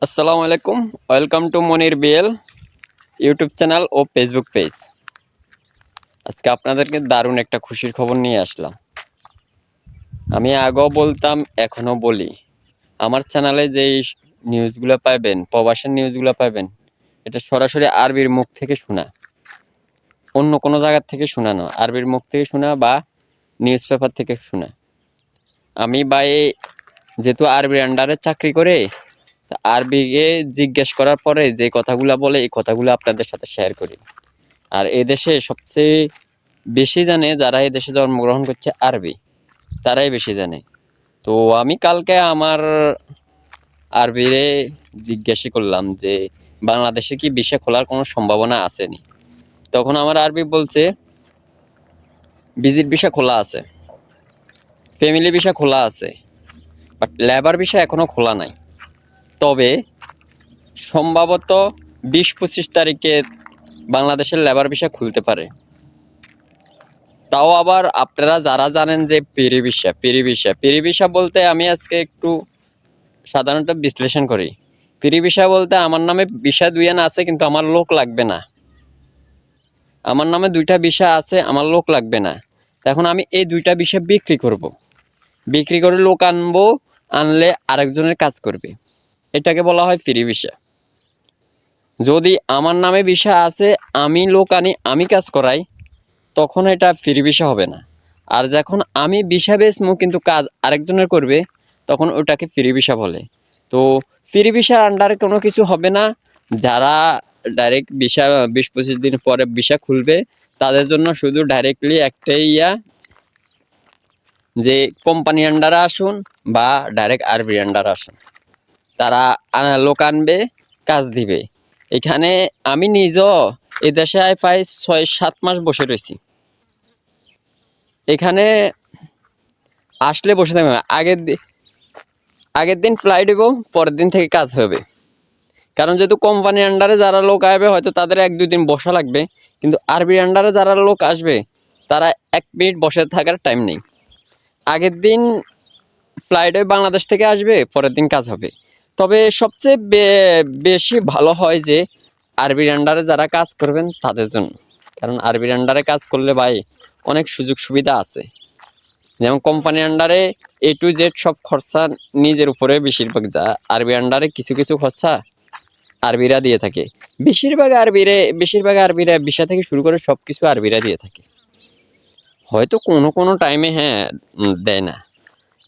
আসসালামু আলাইকুম। Welcome to Monir BL YouTube channel ও ফেসবুক পেজ। আজকে আপনাদেরকে দারুণ একটা খুশির খবর নিয়ে আসলাম। আমি আগেও বলতাম, এখনও বলি, আমার চ্যানেলে যেই নিউজগুলো পাবেন, প্রবাসের নিউজগুলো পাবেন, এটা সরাসরি আরবির মুখ থেকে শোনা, অন্য কোনো জায়গার থেকে শোনা না, আরবির মুখ থেকে শোনা বা নিউজ পেপার থেকে শোনা। আমি যেহেতু আরবির আন্ডারে চাকরি করে, আরবিকে জিজ্ঞেস করার পরে যে কথাগুলো বলে, এই কথাগুলো আপনাদের সাথে শেয়ার করি। আর এদেশে সবচেয়ে বেশি জানে যারা এদেশে জন্মগ্রহণ করছে আরবি, তারাই বেশি জানে। তো আমি কালকে আমার আরবিরে জিজ্ঞাসা করলাম যে বাংলাদেশে কি ভিসা খোলার কোনো সম্ভাবনা আসেনি। তখন আমার আরবি বলছে ভিজিট ভিসা খোলা আছে, ফ্যামিলি ভিসা খোলা আছে, বাট লেবার ভিসা এখনো খোলা নাই। তবে সম্ভবত 20-25 তারিখে বাংলাদেশের লেবার ভিসা খুলতে পারে। তাও আবার আপনারা যারা জানেন যে পেরি ভিসা বলতে আমি আজকে একটু সাধারণত বিশ্লেষণ করি। পেরি ভিসা বলতে আমার নামে ভিসা দুইয়ান আছে, কিন্তু আমার লোক লাগবে না। আমার নামে 2টা ভিসা আছে, আমার লোক লাগবে না। এখন আমি এই 2টা ভিসা বিক্রি করব, বিক্রি করে লোক আনবো, আনলে আরেকজনের কাজ করবে। এটাকে বলা হয় ফ্রি ভিসা। যদি আমার নামে ভিসা আছে, আমি লোক আনি, আমি কাজ করাই, তখন এটা ফ্রি ভিসা হবে না। আর যখন আমি ভিসা বেচমু কিন্তু কাজ আরেকজনের করবে, তখন ওটাকে ফ্রি ভিসা বলে। তো ফ্রি ভিসার আন্ডারে কোনো কিছু হবে না। যারা ডাইরেক্ট ভিসা 20-25 দিন পরে ভিসা খুলবে, তাদের জন্য শুধু ডাইরেক্টলি একটাই যে কোম্পানি আন্ডারে আসুন বা ডাইরেক্ট আরবি আন্ডারে আসুন। তারা লোক আনবে, কাজ দিবে। এখানে আমি নিজেও এদেশে প্রায় 6-7 মাস বসে রয়েছি। এখানে আসলে বসে থাকবে না। আগের দিন ফ্লাইট দেবো, পরের দিন থেকে কাজ হবে। কারণ যেহেতু কোম্পানির আন্ডারে যারা লোক আসবে, হয়তো তাদের 1-2 দিন বসা লাগবে, কিন্তু আরবি আন্ডারে যারা লোক আসবে, তারা 1 মিনিট বসে থাকার টাইম নেই। আগের দিন ফ্লাইটে বাংলাদেশ থেকে আসবে, পরের দিন কাজ হবে। তবে সবচেয়ে বেশি ভালো হয় যে আরবির আন্ডারে যারা কাজ করবেন তাদের জন্য। কারণ আরবির আন্ডারে কাজ করলে ভাই অনেক সুযোগ সুবিধা আছে। যেমন কোম্পানির আন্ডারে A to Z সব খরচা নিজের উপরে বেশিরভাগ যা, আরবি আন্ডারে কিছু কিছু খরচা আরবিরা দিয়ে থাকে। বেশিরভাগ আরবিরা ভিসা থেকে শুরু করে সব কিছু আরবিরা দিয়ে থাকে। হয়তো কোনো টাইমে দেয় না,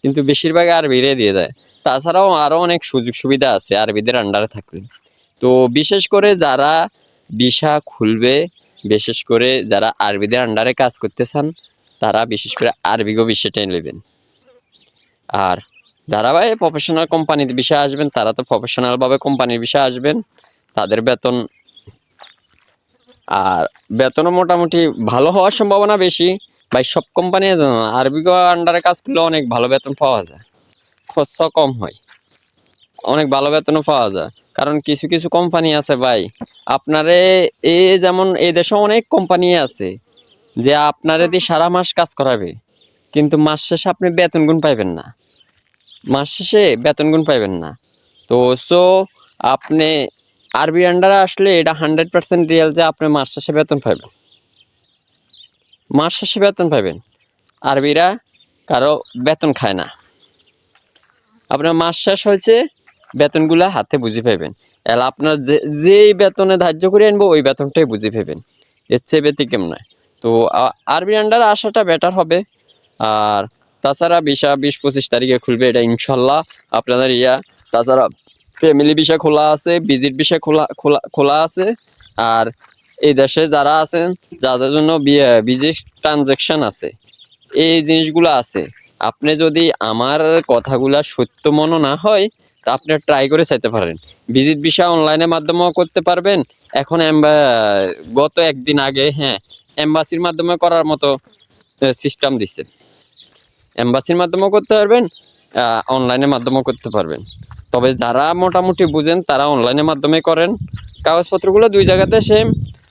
কিন্তু বেশিরভাগ আরবিরা দিয়ে দেয়। তাছাড়াও আরও অনেক সুযোগ সুবিধা আছে আরবিদের আন্ডারে থাকলে। তো বিশেষ করে যারা ভিসা খুলবে, বিশেষ করে যারা আরবিদের আন্ডারে কাজ করতে চান, তারা বিশেষ করে আরবিগো ভিসাটাই নেবেন। আর যারা ভাই প্রফেশনাল কোম্পানিতে ভিসা আসবেন, তারা তো প্রফেশনালভাবে কোম্পানির ভিসা আসবেন। তাদের বেতনও মোটামুটি ভালো হওয়ার সম্ভাবনা বেশি। ভাই সব কোম্পানি আরবিগো আন্ডারে কাজ করলে অনেক ভালো বেতন পাওয়া যায়, খরচা কম হয়, অনেক ভালো বেতনও পাওয়া যায়। কারণ কিছু কিছু কোম্পানি আছে ভাই, আপনারে যেমন এই দেশে অনেক কোম্পানি আছে যে আপনারে দিয়ে সারা মাস কাজ করাবে, কিন্তু মাস শেষে আপনি বেতন গুণ পাইবেন না। তো আপনি আরবি আন্ডারে আসলে এটা 100% রিয়েল যে আপনি মাস শেষে বেতন পাইবেন। আরবিরা কারো বেতন খায় না। আপনার মাস শেষ হয়েছে, বেতনগুলা হাতে বুঝে পাইবেন। এলা আপনার যেই বেতনে ধার্য করে আনবো, ওই বেতনটাই বুঝে পাইবেন, এর চেয়ে ব্যতিক্রম নয়। তো আরবি আন্ডারে আসাটা বেটার হবে। আর তাছাড়া ভিসা 20-25 তারিখে খুলবে, এটা ইনশাল্লাহ আপনাদের তাছাড়া ফ্যামিলি ভিসা খোলা আছে, ভিজিট ভিসা খোলা আছে। আর এই দেশে যারা আছেন, যাদের জন্য ভিজিট ট্রানজ্যাকশন আছে, এই জিনিসগুলো আছে। আপনি যদি আমার কথাগুলা সত্য মনে না হয়, তা আপনি ট্রাই করে চাইতে পারেন। ভিজিট ভিসা অনলাইনের মাধ্যমেও করতে পারবেন। এখন গত 1 দিন আগে এম্বাসির মাধ্যমে করার মতো সিস্টেম দিচ্ছে। এম্বাসির মাধ্যমেও করতে পারবেন, অনলাইনের মাধ্যমেও করতে পারবেন। তবে যারা মোটামুটি বুঝেন, তারা অনলাইনের মাধ্যমে করেন। কাগজপত্রগুলো 2 জায়গাতে সেম,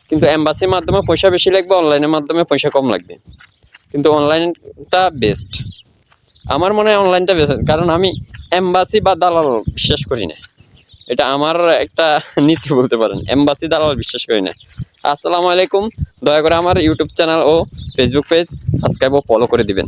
কিন্তু এম্বাসির মাধ্যমে পয়সা বেশি লাগবে, অনলাইনের মাধ্যমে পয়সা কম লাগবে। কিন্তু অনলাইনটা বেস্ট, আমার মনে হয় অনলাইনটা বেস্ট। কারণ আমি এম্বাসি বা দালাল বিশ্বাস করি না। এটা আমার একটা নীতি বলতে পারেন, এম্বাসি দালাল বিশ্বাস করি না। আসসালামু আলাইকুম, দয়া করে আমার ইউটিউব চ্যানেল ও ফেসবুক পেজ সাবস্ক্রাইব ও ফলো করে দিবেন।